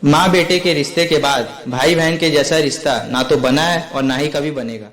माँ बेटे के रिश्ते के बाद भाई बहन के जैसा रिश्ता ना तो बना है और ना ही कभी बनेगा।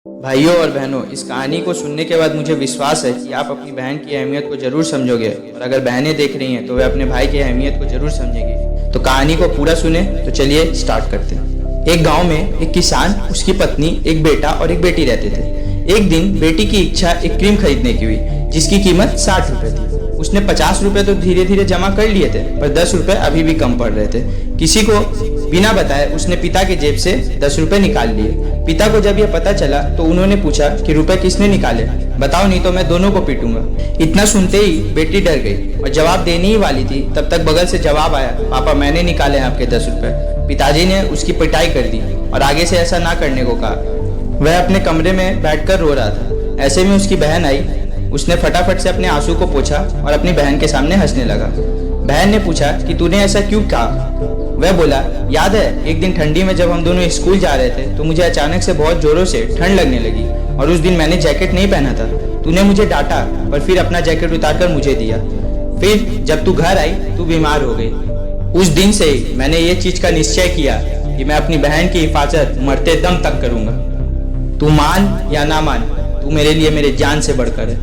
भाइयों और बहनों, इस कहानी को सुनने के बाद मुझे विश्वास है कि आप अपनी बहन की अहमियत को जरूर समझोगे और अगर बहनें देख रही हैं तो वे अपने भाई की अहमियत को जरूर समझेंगी। तो कहानी को पूरा सुने। तो चलिए स्टार्ट करते हैं। एक गांव में एक किसान, उसकी पत्नी, एक बेटा और एक बेटी रहते थे। एक दिन बेटी की इच्छा एक क्रीम खरीदने की हुई जिसकी कीमत 60 रुपए थी। उसने 50 रुपए तो धीरे धीरे जमा कर लिए थे, पर 10 रुपए अभी भी कम पड़ रहे थे। किसी को बिना बताए उसने पिता के जेब से 10 रुपए निकाल लिए। पिता को जब यह पता चला तो उन्होंने पूछा कि रुपए किसने निकाले, बताओ नहीं तो मैं दोनों को पीटूंगा। इतना सुनते ही बेटी डर गई और जवाब देने ही वाली थी, तब तक बगल से जवाब आया, पापा मैंने निकाले हैं आपके 10 रुपए। पिताजी ने उसकी पिटाई कर दी और आगे से ऐसा ना करने को कहा। वह अपने कमरे में बैठकर रो रहा था। ऐसे में उसकी बहन आई। उसने फटाफट से अपने आंसू को पोंछा और अपनी बहन के सामने हंसने लगा। बहन ने पूछा कि तूने ऐसा क्यों कहा। वह बोला, याद है एक दिन ठंडी में जब हम दोनों स्कूल जा रहे थे तो मुझे अचानक से बहुत जोरों से ठंड लगने लगी और उस दिन मैंने जैकेट नहीं पहना था। तूने मुझे डांटा और फिर अपना जैकेट उतारकर मुझे दिया। फिर जब तू घर आई तू बीमार हो गई। उस दिन से ही मैंने ये चीज का निश्चय किया कि मैं अपनी बहन की हिफाजत मरते दम तक करूंगा। तू मान या ना मान, तू मेरे लिए मेरे जान से बढ़कर है।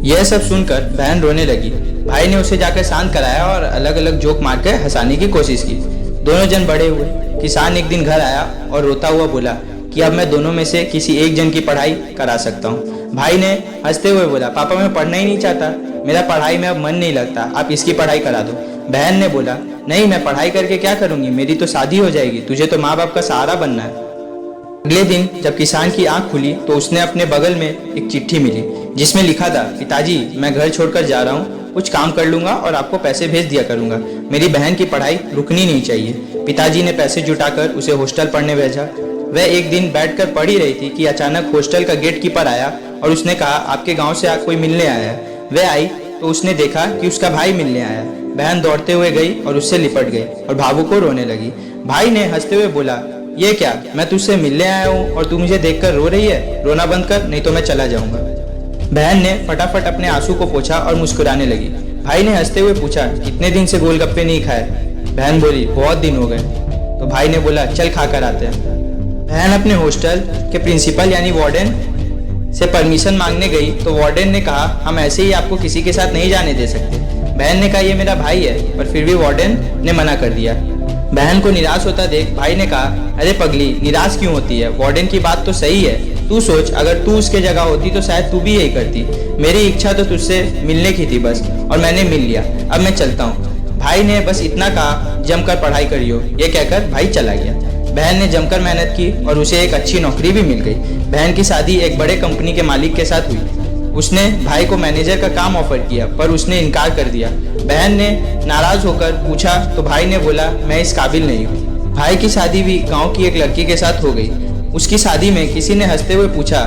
यह सब सुनकर बहन रोने लगी। भाई ने उसे जाकर शांत कराया और अलग अलग जोक मारकर हंसाने की कोशिश की। दोनों जन बड़े हुए। किसान एक दिन घर आया और रोता हुआ बोला कि अब मैं दोनों में से किसी एक जन की पढ़ाई करा सकता हूँ। भाई ने हंसते हुए बोला, पापा मैं पढ़ना ही नहीं चाहता, मेरा पढ़ाई में अब मन नहीं लगता, आप इसकी पढ़ाई करा दो। बहन ने बोला, नहीं मैं पढ़ाई करके क्या करूंगी, मेरी तो शादी हो जाएगी, तुझे तो माँ बाप का सहारा बनना है। अगले दिन जब किसान की आंख खुली तो उसने अपने बगल में एक चिट्ठी मिली जिसमें लिखा था, पिताजी मैं घर छोड़कर जा रहा हूँ, कुछ काम कर लूंगा और आपको पैसे भेज दिया करूंगा, मेरी बहन की पढ़ाई रुकनी नहीं चाहिए। पिताजी ने पैसे जुटाकर उसे हॉस्टल पढ़ने भेजा। वह एक दिन बैठकर पढ़ ही रही थी कि अचानक हॉस्टल का गेट कीपर आया और उसने कहा, आपके गाँव से कोई मिलने आया है। वह आई तो उसने देखा कि उसका भाई मिलने आया। बहन दौड़ते हुए गई और उससे लिपट गई और भावुक को रोने लगी। भाई ने हंसते हुए बोला, ये क्या, मैं तुझसे मिलने आया हूँ और तू मुझे देखकर रो रही है, रोना बंद कर नहीं तो मैं चला जाऊंगा। बहन ने फटाफट अपने आंसू को पोंछा और मुस्कुराने लगी। भाई ने हंसते हुए पूछा, कितने दिन से गोलगप्पे नहीं खाए। बहन बोली, बहुत दिन हो गए। तो भाई ने बोला, चल खा कर आते हैं। बहन अपने हॉस्टल के प्रिंसिपल यानी वार्डन से परमिशन मांगने गई तो वार्डन ने कहा, हम ऐसे ही आपको किसी के साथ नहीं जाने दे सकते। बहन ने कहा, ये मेरा भाई है, पर फिर भी वार्डन ने मना कर दिया। बहन को निराश होता देख भाई ने कहा, अरे पगली निराश क्यों होती है, वार्डन की बात तो सही है, तू सोच अगर तू उसके जगह होती तो शायद तू भी यही करती। मेरी इच्छा तो तुझसे मिलने की थी बस, और मैंने मिल लिया, अब मैं चलता हूँ। भाई ने बस इतना कहा, जमकर पढ़ाई करियो, ये कहकर भाई चला गया। बहन ने जमकर मेहनत की और उसे एक अच्छी नौकरी भी मिल गई। बहन की शादी एक बड़े कंपनी के मालिक के साथ हुई। उसने भाई को मैनेजर का काम ऑफर किया पर उसने इनकार कर दिया। बहन ने नाराज होकर पूछा तो भाई ने बोला, मैं इस काबिल नहीं हूँ। भाई की शादी भी गांव की एक लड़की के साथ हो गई। उसकी शादी में किसी ने हंसते हुए पूछा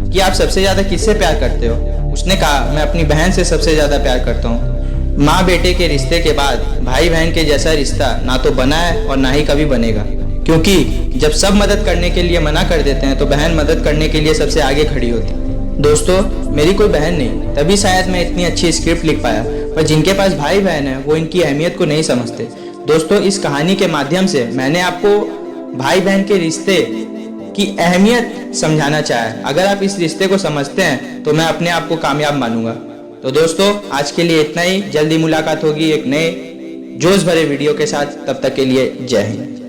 कि आप सबसे ज्यादा किससे प्यार करते हो। उसने कहा, मैं अपनी बहन से सबसे ज्यादा प्यार करता हूँ। माँ बेटे के रिश्ते के बाद भाई बहन के जैसा रिश्ता ना तो बना है और ना ही कभी बनेगा, क्योंकि जब सब मदद करने के लिए मना कर देते हैं तो बहन मदद करने के लिए सबसे आगे खड़ी होती है। दोस्तों, मेरी कोई बहन नहीं, तभी शायद मैं इतनी अच्छी स्क्रिप्ट लिख पाया, पर जिनके पास भाई बहन है वो इनकी अहमियत को नहीं समझते। दोस्तों, इस कहानी के माध्यम से मैंने आपको भाई बहन के रिश्ते की अहमियत समझाना चाहा। अगर आप इस रिश्ते को समझते हैं तो मैं अपने आप को कामयाब मानूंगा। तो दोस्तों, आज के लिए इतना ही। जल्दी मुलाकात होगी एक नए जोश भरे वीडियो के साथ। तब तक के लिए जय हिंद।